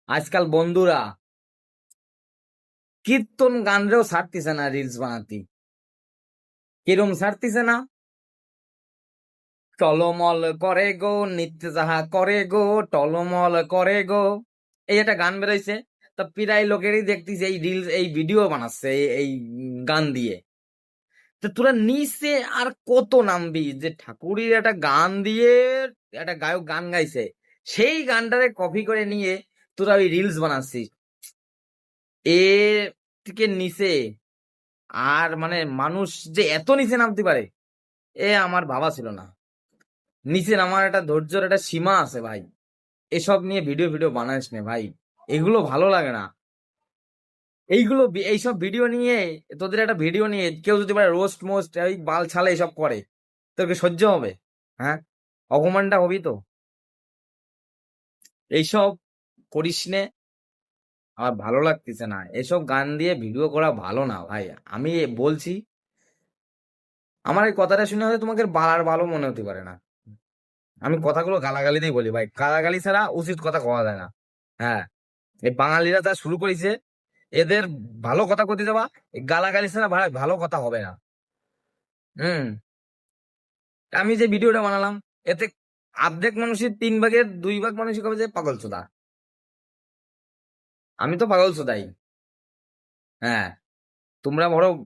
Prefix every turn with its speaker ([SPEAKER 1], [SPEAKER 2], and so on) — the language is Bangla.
[SPEAKER 1] আজকাল বন্ধুরা কীর্তন গানরেও ছাড়তিছে না রিলস বানাতি। কিরম ছাড়তিছে না? টলমল করে গো, নিত্য যাহা করে গো, টলমল করে গো। এই একটা গান বেরোইছে। তা প্রায় লোকেরই দেখতেছি এই রিলস, এই ভিডিও বানাচ্ছে এই গান দিয়ে। তো তোরা নিচে আর কত নামবি যে ঠাকুরের একটা গান দিয়ে একটা গায়ক গান গাইছে, সেই গানটারে কপি করে নিয়ে তোরা ওই রিলস বানাচ্ছিস। এ থেকে নিচে আর মানে মানুষ যে এত নিচে নামতে পারে, এ আমার ভাবা ছিল না। নিচে নামার একটা ধৈর্যের একটা সীমা আছে ভাই। এসব নিয়ে ভিডিও ভিডিও বানাইস না ভাই, এগুলো ভালো লাগে না। এইসব ভিডিও নিয়ে, তোদের একটা ভিডিও নিয়ে কেউ যদি রোস্ট মোস্ট এই বাল ছালে এসব করে, তোকে সহ্য হবে? হ্যাঁ, অপমানটা হবি তো। এইসব করিস নে, আমার ভালো লাগতেছে না। এসব গান দিয়ে ভিডিও করা ভালো না ভাই, আমি বলছি। আমার এই কথাটা শুনে হয়তো তোমাকে বালার ভালো মনে হতে পারে না। আমি কথাগুলো গালাগালিতেই বলি ভাই, গালাগালি ছাড়া উচিত কথা কওয়া যায় না। হ্যাঁ, এই বাঙালিরা যা শুরু করেছে, এদের ভালো কথা করতে যাবা, এই গালাগালি ছাড়া ভাই ভালো কথা হবে না। হুম। আমি যে ভিডিওটা বানালাম, এতে অর্ধেক মানুষের 3 ভাগের 2 ভাগ মানুষই কবে যে পাগল চোদা। আমি তো পাগল চোদাই। হ্যাঁ, তোমরা বড়